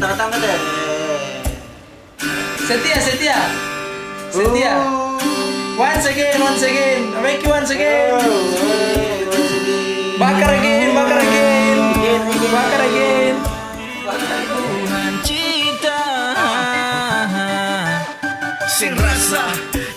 tepuk tangan deh. Setia. Once again. Make you once again. Bakar again. Tuhan cinta sing rasa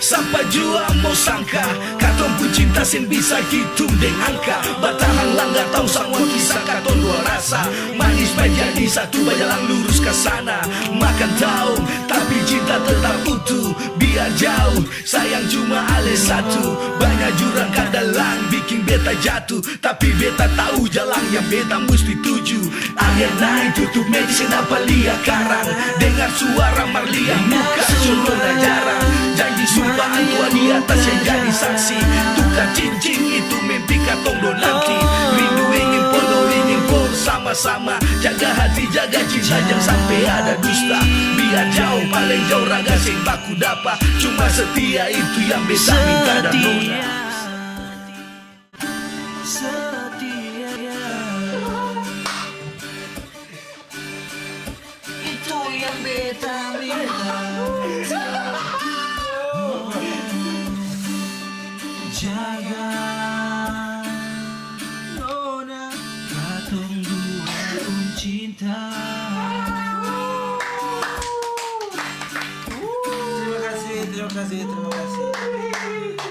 sampai jua mau sangka katong pun cinta sing bisa hitung deng angka batahan langgar tahu semua kisah katong dua rasa manis menjadi satu berjalan lurus ke sana makan tahu tapi cinta tetap utuh biar jauh sayang cuma ale satu banyak jurang kadalang bikin beta jatuh tapi beta tahu jalan yang beta mesti tuju akhir naik tutup medis kenapa lihat karang dengar suara Marlia muka colona jarang janji sumpahan tua di atas yang jadi saksi tukar cincin itu mimpi katong do nanti rindu ingin podo ingin por sama-sama jaga hati jaga cinta jangan sampai ada dusta biar jauh paling jauh raga sing baku dapa cuma setia itu yang bisa minta dan nona itu yang beta minta jaga nona katong dua pun cinta. Terima kasih.